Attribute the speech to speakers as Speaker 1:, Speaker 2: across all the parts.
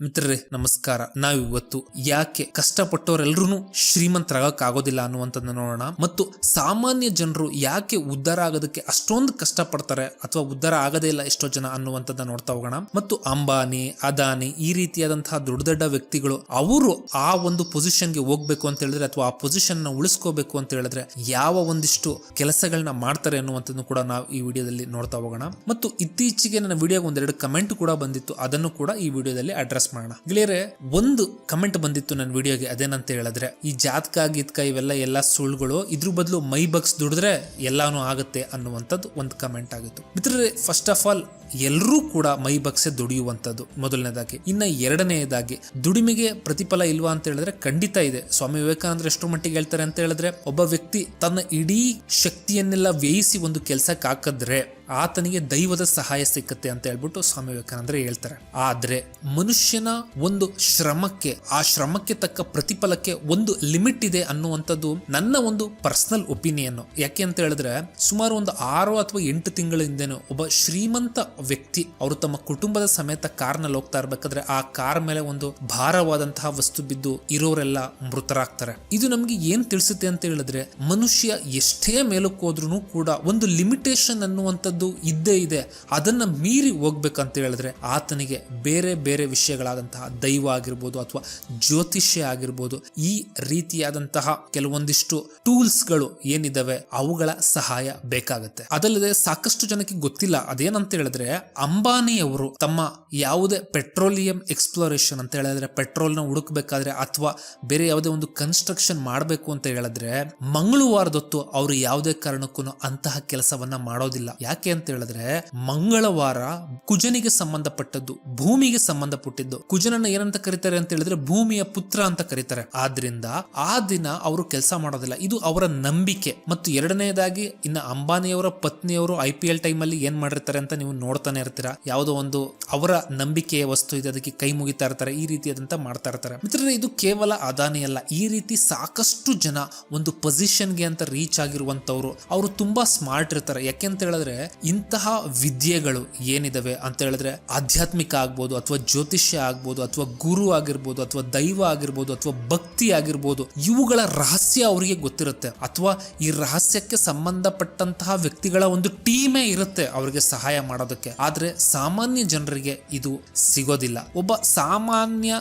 Speaker 1: ಮಿತ್ರರೇ ನಮಸ್ಕಾರ. ನಾವಿವತ್ತು ಯಾಕೆ ಕಷ್ಟಪಟ್ಟವರೆಲ್ಲರೂ ಶ್ರೀಮಂತರಾಗಕ್ ಆಗೋದಿಲ್ಲ ಅನ್ನುವಂಥದ್ದನ್ನ ನೋಡೋಣ, ಮತ್ತು ಸಾಮಾನ್ಯ ಜನರು ಯಾಕೆ ಉದ್ಧಾರ ಆಗೋದಕ್ಕೆ ಅಷ್ಟೊಂದು ಕಷ್ಟಪಡ್ತಾರೆ ಅಥವಾ ಉದ್ಧಾರ ಆಗದೇ ಇಲ್ಲ ಎಷ್ಟೋ ಜನ ಅನ್ನುವಂಥದ್ದನ್ನ ನೋಡ್ತಾ ಹೋಗೋಣ. ಮತ್ತು ಅಂಬಾನಿ, ಅದಾನಿ ಈ ರೀತಿಯಾದಂತಹ ದೊಡ್ಡ ದೊಡ್ಡ ವ್ಯಕ್ತಿಗಳು ಅವರು ಆ ಒಂದು ಪೊಸಿಷನ್ಗೆ ಹೋಗ್ಬೇಕು ಅಂತ ಹೇಳಿದ್ರೆ ಅಥವಾ ಆ ಪೊಸಿಷನ್ ನ ಉಳಿಸ್ಕೋಬೇಕು ಅಂತ ಹೇಳಿದ್ರೆ ಯಾವ ಒಂದಿಷ್ಟು ಕೆಲಸಗಳನ್ನ ಮಾಡ್ತಾರೆ ಅನ್ನುವಂಥದ್ದು ಕೂಡ ನಾವು ಈ ವಿಡಿಯೋದಲ್ಲಿ ನೋಡ್ತಾ ಹೋಗೋಣ. ಮತ್ತು ಇತ್ತೀಚೆಗೆ ನನ್ನ ವಿಡಿಯೋಗೆ ಒಂದೆರಡು ಕಮೆಂಟ್ ಕೂಡ ಬಂದಿತ್ತು, ಅದನ್ನು ಕೂಡ ಈ ವಿಡಿಯೋದಲ್ಲಿ ಅಡ್ರೆಸ್ ಮಾಡೋಣ. ಗೆಳೆಯರೆ, ಒಂದು ಕಮೆಂಟ್ ಬಂದಿತ್ತು ನನ್ನ ವಿಡಿಯೋಗೆ, ಅದೇನಂತ ಹೇಳಿದ್ರೆ ಈ ಜಾತಕ ಗೀತಕ ಇವೆಲ್ಲ ಸುಳ್ಳುಗಳು, ಇದ್ರ ಬದಲು ಮೈ ಬಗ್ಸ್ ದುಡಿದ್ರೆ ಎಲ್ಲಾನು ಆಗುತ್ತೆ ಅನ್ನುವಂಥದ್ದು ಒಂದು ಕಮೆಂಟ್ ಆಗಿತ್ತು. ಮಿತ್ರರೇ, ಫಸ್ಟ್ ಆಫ್ ಆಲ್ ಎಲ್ಲರೂ ಕೂಡ ಮೈ ಬಗ್ಸೆ ದುಡಿಯುವಂಥದ್ದು ಮೊದಲನೇದಾಗಿ. ಇನ್ನ ಎರಡನೆಯದಾಗಿ, ದುಡಿಮೆಗೆ ಪ್ರತಿಫಲ ಇಲ್ವಾ ಅಂತ ಹೇಳಿದ್ರೆ ಖಂಡಿತ ಇದೆ. ಸ್ವಾಮಿ ವಿವೇಕಾನಂದರು ಎಷ್ಟು ಮಟ್ಟಿಗೆ ಹೇಳ್ತಾರೆ ಅಂತ ಹೇಳಿದ್ರೆ, ಒಬ್ಬ ವ್ಯಕ್ತಿ ತನ್ನ ಇಡೀ ಶಕ್ತಿಯನ್ನೆಲ್ಲ ವ್ಯಯಿಸಿ ಒಂದು ಕೆಲಸಕ್ಕೆ ಹಾಕಿದ್ರೆ ಆತನಿಗೆ ದೈವದ ಸಹಾಯ ಸಿಕ್ಕತ್ತೆ ಅಂತ ಹೇಳ್ಬಿಟ್ಟು ಸ್ವಾಮಿ ವಿವೇಕಾನಂದರು ಹೇಳ್ತಾರೆ. ಆದ್ರೆ ಮನುಷ್ಯನ ಒಂದು ಶ್ರಮಕ್ಕೆ, ಆ ಶ್ರಮಕ್ಕೆ ತಕ್ಕ ಪ್ರತಿಫಲಕ್ಕೆ ಒಂದು ಲಿಮಿಟ್ ಇದೆ ಅನ್ನುವಂಥದ್ದು ನನ್ನ ಒಂದು ಪರ್ಸನಲ್ ಒಪಿನಿಯನ್. ಯಾಕೆ ಅಂತ ಹೇಳಿದ್ರೆ, ಸುಮಾರು ಒಂದು 6 ಅಥವಾ 8 ತಿಂಗಳ ಹಿಂದೆನೂ ಒಬ್ಬ ಶ್ರೀಮಂತ ವ್ಯಕ್ತಿ ಅವರು ತಮ್ಮ ಕುಟುಂಬದ ಸಮೇತ ಕಾರ್ನಲ್ಲಿ ಹೋಗ್ತಾ ಇರ್ಬೇಕಾದ್ರೆ ಆ ಕಾರ್ ಮೇಲೆ ಒಂದು ಭಾರವಾದಂತಹ ವಸ್ತು ಬಿದ್ದು ಇರೋರೆಲ್ಲ ಮೃತರಾಗ್ತಾರೆ. ಇದು ನಮ್ಗೆ ಏನ್ ತಿಳಿಸುತ್ತೆ ಅಂತ ಹೇಳಿದ್ರೆ, ಮನುಷ್ಯ ಎಷ್ಟೇ ಮೇಲಕ್ಕೆ ಹೋದ್ರೂ ಕೂಡ ಒಂದು ಲಿಮಿಟೇಷನ್ ಅನ್ನುವಂಥದ್ದು ಇದ್ದೇ ಇದೆ. ಅದನ್ನ ಮೀರಿ ಹೋಗ್ಬೇಕಂತ ಹೇಳಿದ್ರೆ ಆತನಿಗೆ ಬೇರೆ ಬೇರೆ ವಿಷಯಗಳಾದಂತಹ ದೈವ ಆಗಿರ್ಬೋದು ಅಥವಾ ಜ್ಯೋತಿಷ್ಯ ಆಗಿರ್ಬೋದು, ಈ ರೀತಿಯಾದಂತಹ ಕೆಲವೊಂದಿಷ್ಟು ಟೂಲ್ಸ್ಗಳು ಏನಿದಾವೆ ಅವುಗಳ ಸಹಾಯ ಬೇಕಾಗುತ್ತೆ. ಅದಲ್ಲದೆ ಸಾಕಷ್ಟು ಜನಕ್ಕೆ ಗೊತ್ತಿಲ್ಲ, ಅದೇನಂತ ಹೇಳಿದ್ರೆ ಅಂಬಾನಿಯವರು ತಮ್ಮ ಯಾವುದೇ ಪೆಟ್ರೋಲಿಯಂ ಎಕ್ಸ್ಪ್ಲೋರೇಷನ್ ಅಂತ ಹೇಳಿದ್ರೆ ಪೆಟ್ರೋಲ್ ನ ಹುಡುಕ್ಬೇಕಾದ್ರೆ ಅಥವಾ ಬೇರೆ ಯಾವುದೇ ಒಂದು ಕನ್ಸ್ಟ್ರಕ್ಷನ್ ಮಾಡಬೇಕು ಅಂತ ಹೇಳಿದ್ರೆ ಮಂಗಳವಾರದೊತ್ತು ಅವರು ಯಾವುದೇ ಕಾರಣಕ್ಕೂ ಅಂತಹ ಕೆಲಸವನ್ನ ಮಾಡೋದಿಲ್ಲ. ಯಾಕೆ ಅಂತ ಹೇಳಿದ್ರೆ ಮಂಗಳವಾರ ಕುಜನಿಗೆ ಸಂಬಂಧಪಟ್ಟದ್ದು, ಭೂಮಿಗೆ ಸಂಬಂಧಪಟ್ಟಿದ್ದು. ಕುಜನನ್ನ ಏನಂತ ಕರೀತಾರೆ ಅಂತ ಹೇಳಿದ್ರೆ ಭೂಮಿಯ ಪುತ್ರ ಅಂತ ಕರೀತಾರೆ. ಆದ್ರಿಂದ ಆ ದಿನ ಅವರು ಕೆಲಸ ಮಾಡೋದಿಲ್ಲ, ಇದು ಅವರ ನಂಬಿಕೆ. ಮತ್ತು ಎರಡನೇದಾಗಿ, ಇನ್ನ ಅಂಬಾನಿಯವರ ಪತ್ನಿಯವರು IPL ಟೈಮ್ ಅಲ್ಲಿ ಏನ್ ಮಾಡಿರ್ತಾರೆ ಅಂತ ನೀವು ನೋಡ್ತಾನೆ ಇರ್ತೀರಾ. ಯಾವುದೋ ಒಂದು ಅವರ ನಂಬಿಕೆಯ ವಸ್ತು ಇದೆ, ಅದಕ್ಕೆ ಕೈ ಮುಗಿತಾ ಇರ್ತಾರೆ, ಈ ರೀತಿಯಾದಂತ ಮಾಡ್ತಾ ಇರ್ತಾರೆ. ಮಿತ್ರರೇ, ಇದು ಕೇವಲ ಅದಾನಿ ಅಲ್ಲ, ಈ ರೀತಿ ಸಾಕಷ್ಟು ಜನ ಒಂದು ಪೊಸಿಷನ್ಗೆ ಅಂತ ರೀಚ್ ಆಗಿರುವಂತವ್ರು ಅವರು ತುಂಬಾ ಸ್ಮಾರ್ಟ್ ಇರ್ತಾರೆ. ಯಾಕೆ ಅಂತ ಹೇಳಿದ್ರೆ ಇಂತಹ ವಿದ್ಯೆಗಳು ಏನಿದಾವೆ ಅಂತ ಹೇಳಿದ್ರೆ ಆಧ್ಯಾತ್ಮಿಕ ಆಗ್ಬೋದು ಅಥವಾ ಜ್ಯೋತಿಷ್ಯ ಆಗ್ಬೋದು ಅಥವಾ ಗುರು ಆಗಿರ್ಬೋದು ಅಥವಾ ದೈವ ಆಗಿರ್ಬೋದು ಅಥವಾ ಭಕ್ತಿ ಆಗಿರ್ಬೋದು, ಇವುಗಳ ರಹಸ್ಯ ಅವರಿಗೆ ಗೊತ್ತಿರುತ್ತೆ. ಅಥವಾ ಈ ರಹಸ್ಯಕ್ಕೆ ಸಂಬಂಧಪಟ್ಟಂತಹ ವ್ಯಕ್ತಿಗಳ ಒಂದು ಟೀಮೇ ಇರುತ್ತೆ ಅವರಿಗೆ ಸಹಾಯ ಮಾಡೋದಕ್ಕೆ. ಆದ್ರೆ ಸಾಮಾನ್ಯ ಜನರಿಗೆ ಇದು ಸಿಗೋದಿಲ್ಲ. ಒಬ್ಬ ಸಾಮಾನ್ಯ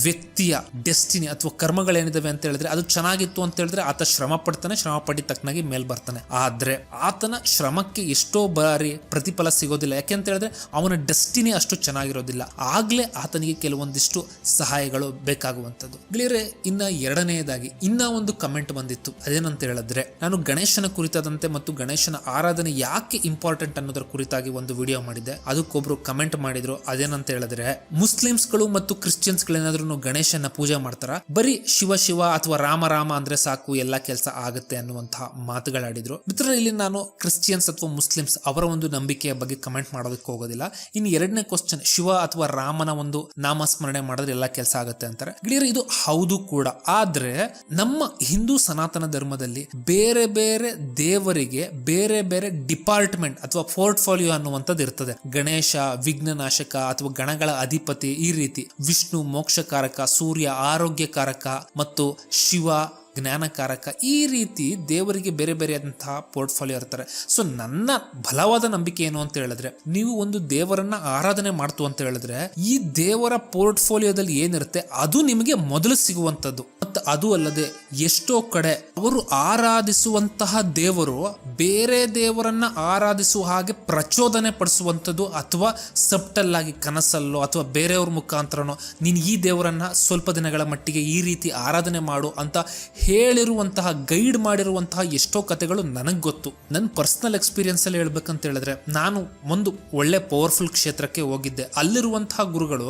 Speaker 1: ವ್ಯಕ್ತಿಯ ಡೆಸ್ಟಿನಿ ಅಥವಾ ಕರ್ಮಗಳೇನಿದಾವೆ ಅಂತ ಹೇಳಿದ್ರೆ ಅದು ಚೆನ್ನಾಗಿತ್ತು ಅಂತ ಹೇಳಿದ್ರೆ ಆತ ಶ್ರಮ ಪಡ್ತಾನೆ, ಶ್ರಮ ಪಡಿ ತಕ್ಕನಾಗಿ ಮೇಲ್ ಬರ್ತಾನೆ. ಆದ್ರೆ ಆತನ ಶ್ರಮಕ್ಕೆ ಎಷ್ಟೋ ಬಾರಿ ಪ್ರತಿಫಲ ಸಿಗೋದಿಲ್ಲ. ಯಾಕೆ ಅಂತ ಹೇಳಿದ್ರೆ ಅವನ ಡೆಸ್ಟಿನಿ ಅಷ್ಟು ಚೆನ್ನಾಗಿರೋದಿಲ್ಲ. ಆಗ್ಲೇ ಆತನಿಗೆ ಕೆಲವೊಂದಿಷ್ಟು ಸಹಾಯಗಳು ಬೇಕಾಗುವಂಥದ್ದು. ಗೆಳೆಯರೆ, ಇನ್ನ ಎರಡನೆಯದಾಗಿ ಇನ್ನ ಒಂದು ಕಮೆಂಟ್ ಬಂದಿತ್ತು, ಅದೇನಂತ ಹೇಳಿದ್ರೆ ನಾನು ಗಣೇಶನ ಕುರಿತಾದಂತೆ ಮತ್ತು ಗಣೇಶನ ಆರಾಧನೆ ಯಾಕೆ ಇಂಪಾರ್ಟೆಂಟ್ ಅನ್ನೋದರ ಕುರಿತಾಗಿ ಒಂದು ವಿಡಿಯೋ ಮಾಡಿದ್ದೆ. ಅದಕ್ಕೊಬ್ರು ಕಮೆಂಟ್ ಮಾಡಿದ್ರು, ಅದೇನಂತ ಹೇಳಿದ್ರೆ ಮುಸ್ಲಿಮ್ಸ್ಗಳು ಮತ್ತು ಕ್ರಿಶ್ಚಿಯನ್ಸ್ಗಳೇನಾದ್ರೂ ಗಣೇಶನ ಪೂಜೆ ಮಾಡ್ತಾರ, ಬರೀ ಶಿವ ಶಿವ ಅಥವಾ ರಾಮ ರಾಮ ಅಂದ್ರೆ ಸಾಕು ಎಲ್ಲಾ ಕೆಲಸ ಆಗುತ್ತೆ ಅನ್ನುವಂತಹ ಮಾತುಗಳಾಡಿದ್ರು. ಮಿತ್ರರೇ, ಇಲ್ಲಿ ನಾನು ಕ್ರಿಶ್ಚಿಯನ್ಸ್ ಅಥವಾ ಮುಸ್ಲಿಮ್ಸ್ ಅವರ ಒಂದು ನಂಬಿಕೆಯ ಬಗ್ಗೆ ಕಮೆಂಟ್ ಮಾಡೋದಕ್ಕೆ ಹೋಗೋದಿಲ್ಲ. ಇನ್ನು ಎರಡನೇ ಕ್ವಶನ್, ಶಿವ ಅಥವಾ ರಾಮನ ಒಂದು ನಾಮಸ್ಮರಣೆ ಮಾಡಿದ್ರೆ ಎಲ್ಲ ಕೆಲಸ ಆಗುತ್ತೆ ಅಂತಾರೆ. ಗೆಳೆಯರೆ, ಇದು ಹೌದು ಕೂಡ. ಆದ್ರೆ ನಮ್ಮ ಹಿಂದೂ ಸನಾತನ ಧರ್ಮದಲ್ಲಿ ಬೇರೆ ಬೇರೆ ದೇವರಿಗೆ ಬೇರೆ ಬೇರೆ ಡಿಪಾರ್ಟ್ಮೆಂಟ್ ಅಥವಾ ಪೋರ್ಟ್ಫೋಲಿಯೋ ಅನ್ನುವಂಥದ್ದು ಇರ್ತದೆ. ಗಣೇಶ ವಿಘ್ನನಾಶಕ ಅಥವಾ ಗಣಗಳ ಅಧಿಪತಿ, ಈ ರೀತಿ ವಿಷ್ಣು ಮೋಕ್ಷಕಾರಕ, ಸೂರ್ಯ ಆರೋಗ್ಯಕಾರಕ ಮತ್ತು ಶಿವ ಜ್ಞಾನಕಾರಕ, ಈ ರೀತಿ ದೇವರಿಗೆ ಬೇರೆ ಬೇರೆ ಆದಂತಹ ಪೋರ್ಟ್ಫೋಲಿಯೋ ಇರ್ತಾರೆ. ಸೊ ನನ್ನ ಬಲವಾದ ನಂಬಿಕೆ ಏನು ಅಂತ ಹೇಳಿದ್ರೆ, ನೀವು ಒಂದು ದೇವರನ್ನ ಆರಾಧನೆ ಮಾಡ್ತು ಅಂತ ಹೇಳಿದ್ರೆ ಈ ದೇವರ ಪೋರ್ಟ್ಫೋಲಿಯೋದಲ್ಲಿ ಏನಿರುತ್ತೆ ಅದು ನಿಮಗೆ ಮೊದಲು ಸಿಗುವಂತದ್ದು. ಮತ್ತು ಅದು ಅಲ್ಲದೆ ಎಷ್ಟೋ ಕಡೆ ಅವರು ಆರಾಧಿಸುವಂತಹ ದೇವರು ಬೇರೆ ದೇವರನ್ನ ಆರಾಧಿಸುವ ಹಾಗೆ ಪ್ರಚೋದನೆ ಪಡಿಸುವಂಥದ್ದು, ಅಥವಾ ಸಬ್ಟಲ್ ಆಗಿ ಕನಸಲ್ಲೋ ಅಥವಾ ಬೇರೆಯವ್ರ ಮುಖಾಂತರನೋ ನೀನು ಈ ದೇವರನ್ನ ಸ್ವಲ್ಪ ದಿನಗಳ ಮಟ್ಟಿಗೆ ಈ ರೀತಿ ಆರಾಧನೆ ಮಾಡು ಅಂತ ಹೇಳಿರುವಂತಹ, ಗೈಡ್ ಮಾಡಿರುವಂತಹ ಎಷ್ಟೋ ಕಥೆಗಳು ನನಗೆ ಗೊತ್ತು. ನನ್ನ ಪರ್ಸನಲ್ ಎಕ್ಸ್ಪೀರಿಯನ್ಸ್ ಅಲ್ಲಿ ಹೇಳ್ಬೇಕಂತ ಹೇಳಿದ್ರೆ, ನಾನು ಒಂದು ಒಳ್ಳೆ ಪವರ್ಫುಲ್ ಕ್ಷೇತ್ರಕ್ಕೆ ಹೋಗಿದ್ದೆ. ಅಲ್ಲಿರುವಂತಹ ಗುರುಗಳು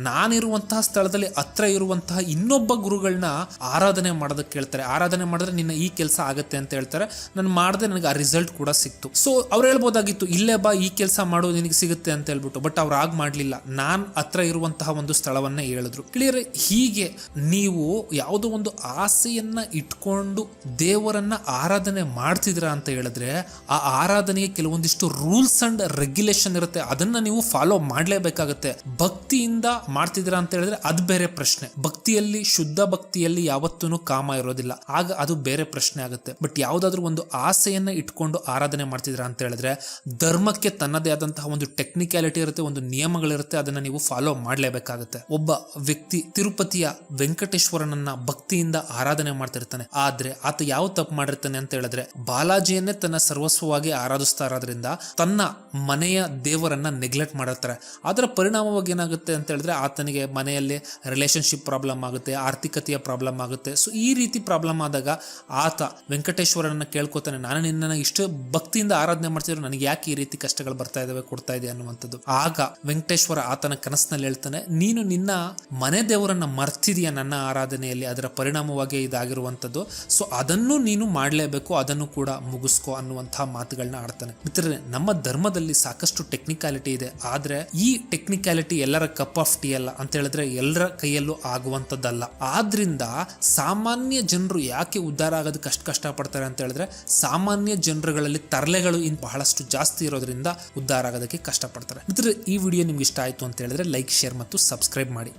Speaker 1: ನಾನಿರುವಂತಹ ಸ್ಥಳದಲ್ಲಿ ಹತ್ರ ಇರುವಂತಹ ಇನ್ನೊಬ್ಬ ಗುರುಗಳನ್ನ ಆರಾಧನೆ ಮಾಡೋದಕ್ಕೆ ಹೇಳ್ತಾರೆ. ಆರಾಧನೆ ಮಾಡಿದ್ರೆ ನಿನ್ನ ಈ ಕೆಲಸ ಆಗತ್ತೆ ಅಂತ ಹೇಳ್ತಾರೆ. ನಾನು ಮಾಡಿದೆ, ನನಗೆ ಆ ರಿಸಲ್ಟ್ ಕೂಡ ಸಿಕ್ತು. ಸೊ ಅವ್ರು ಹೇಳ್ಬೋದಾಗಿತ್ತು, ಇಲ್ಲೇ ಬಾ ಈ ಕೆಲಸ ಮಾಡು ನಿನಗೆ ಸಿಗುತ್ತೆ ಅಂತ ಹೇಳ್ಬಿಟ್ಟು. ಬಟ್ ಅವ್ರು ಆಗ ಮಾಡ್ಲಿಲ್ಲ. ನಾನ್ ಹತ್ರ ಇರುವಂತಹ ಒಂದು ಸ್ಥಳವನ್ನ ಹೇಳಿದ್ರು. ಕ್ಲಿಯರ್? ಹೀಗೆ ನೀವು ಯಾವುದೋ ಒಂದು ಆಸೆಯನ್ನ ಇಟ್ಕೊಂಡು ದೇವರನ್ನ ಆರಾಧನೆ ಮಾಡ್ತಿದ್ರ ಅಂತ ಹೇಳಿದ್ರೆ ಆ ಆರಾಧನೆಗೆ ಕೆಲವೊಂದಿಷ್ಟು ರೂಲ್ಸ್ ಅಂಡ್ ರೆಗ್ಯುಲೇಷನ್ ಇರುತ್ತೆ. ಅದನ್ನ ನೀವು ಫಾಲೋ ಮಾಡ್ಲೇಬೇಕಾಗತ್ತೆ. ಭಕ್ತಿಯಿಂದ ಮಾಡ್ತಿದ್ರ ಅಂತ ಹೇಳಿದ್ರೆ ಅದು ಬೇರೆ ಪ್ರಶ್ನೆ. ಭಕ್ತಿಯಲ್ಲಿ, ಶುದ್ಧ ಭಕ್ತಿಯಲ್ಲಿ ಯಾವತ್ತೂ ಕಾಮ ಇರೋದಿಲ್ಲ, ಆಗ ಅದು ಬೇರೆ ಪ್ರಶ್ನೆ ಆಗುತ್ತೆ. ಬಟ್ ಯಾವ್ದಾದ್ರು ಒಂದು ಆಸೆಯನ್ನ ಇಟ್ಕೊಂಡು ಆರಾಧನೆ ಮಾಡ್ತಿದ್ರ ಅಂತ ಹೇಳಿದ್ರೆ ಧರ್ಮಕ್ಕೆ ತನ್ನದೇ ಆದಂತಹ ಒಂದು ಟೆಕ್ನಿಕ್ಯಾಲಿಟಿ ಇರುತ್ತೆ, ಒಂದು ನಿಯಮಗಳಿರುತ್ತೆ. ಅದನ್ನ ನೀವು ಫಾಲೋ ಮಾಡ್ಲೇಬೇಕಾಗುತ್ತೆ. ಒಬ್ಬ ವ್ಯಕ್ತಿ ತಿರುಪತಿಯ ವೆಂಕಟೇಶ್ವರನನ್ನ ಭಕ್ತಿಯಿಂದ ಆರಾಧನೆ ಮಾಡ್ತಿರ್ತಾನೆ. ಆದ್ರೆ ಆತ ಯಾವ ತಪ್ಪು ಮಾಡಿರ್ತಾನೆ ಅಂತ ಹೇಳಿದ್ರೆ ಬಾಲಾಜಿಯನ್ನೇ ತನ್ನ ಸರ್ವಸ್ವವಾಗಿ ಆರಾಧಿಸ್ತಾ ಇರೋದ್ರಿಂದ ತನ್ನ ಮನೆಯ ದೇವರನ್ನ ನೆಗ್ಲೆಕ್ಟ್ ಮಾಡಿರ್ತಾರೆ. ಅದರ ಪರಿಣಾಮವಾಗಿ ಏನಾಗುತ್ತೆ ಅಂತ ಹೇಳಿದ್ರೆ ಆತನಿಗೆ ಮನೆಯಲ್ಲಿ ರಿಲೇಶನ್ಶಿಪ್ ಪ್ರಾಬ್ಲಮ್ ಆಗುತ್ತೆ, ಆರ್ಥಿಕತೆಯ ಪ್ರಾಬ್ಲಮ್ ಆಗುತ್ತೆ. ಸೊ ಈ ರೀತಿ ಪ್ರಾಬ್ಲಮ್ ಆದಾಗ ಆತ ವೆಂಕಟೇಶ್ವರನನ್ನ ಕೇಳ್ಕೊತಾನೆ, ನಾನು ನಿನ್ನ ಇಷ್ಟು ಭಕ್ತಿಯಿಂದ ಆರಾಧನೆ ಮಾಡ್ತಿದ್ರು, ನನಗೆ ಯಾಕೆ ಈ ರೀತಿ ಕಷ್ಟಗಳು ಬರ್ತಾ ಇದಾವೆ, ಕೊಡ್ತಾ ಇದೆ ಅನ್ನುವಂಥದ್ದು. ಆಗ ವೆಂಕಟೇಶ್ವರ ಆತನ ಕನಸಿನಲ್ಲಿ ಹೇಳ್ತಾನೆ, ನೀನು ನಿನ್ನ ಮನೆ ದೇವರನ್ನ ಮರ್ತಿದೀಯ ನನ್ನ ಆರಾಧನೆಯಲ್ಲಿ, ಅದರ ಪರಿಣಾಮವಾಗಿ ಇದಾಗಿರುವಂಥದ್ದು. ಸೊ ಅದನ್ನು ನೀನು ಮಾಡಲೇಬೇಕು, ಅದನ್ನು ಕೂಡ ಮುಗಿಸ್ಕೋ ಅನ್ನುವಂತಹ ಮಾತುಗಳನ್ನ ಆಡ್ತಾನೆ. ಮಿತ್ರರೇ, ನಮ್ಮ ಧರ್ಮದಲ್ಲಿ ಸಾಕಷ್ಟು ಟೆಕ್ನಿಕಾಲಿಟಿ ಇದೆ. ಆದ್ರೆ ಈ ಟೆಕ್ನಿಕಾಲಿಟಿ ಎಲ್ಲರ ಕಪ್ ಆಫ್ ಟೀ ಅಲ್ಲ ಅಂತ ಹೇಳಿದ್ರೆ ಎಲ್ಲರ ಕೈಯಲ್ಲೂ ಆಗುವಂಥದ್ದಲ್ಲ. ಆದ್ರಿಂದ ಸಾಮಾನ್ಯ ಜನರು ಯಾಕೆ ಉದ್ಧಾರ ಆಗೋದಕ್ಕೆ ಅಷ್ಟು ಕಷ್ಟಪಡ್ತಾರೆ ಅಂತ ಹೇಳಿದ್ರೆ ಸಾಮಾನ್ಯ ಜನರುಗಳಲ್ಲಿ ತರಲೆಗಳು ಬಹಳಷ್ಟು ಜಾಸ್ತಿ ಇರೋದ್ರಿಂದ ಉದ್ಧಾರ ಆಗೋದಕ್ಕೆ ಕಷ್ಟಪಡ್ತಾರೆ. ಮಿತ್ರರೇ, ಈ ವಿಡಿಯೋ ನಿಮ್ಗೆ ಇಷ್ಟ ಆಯ್ತು ಅಂತ ಹೇಳಿದ್ರೆ ಲೈಕ್, ಶೇರ್ ಮತ್ತು ಸಬ್ಸ್ಕ್ರೈಬ್ ಮಾಡಿ.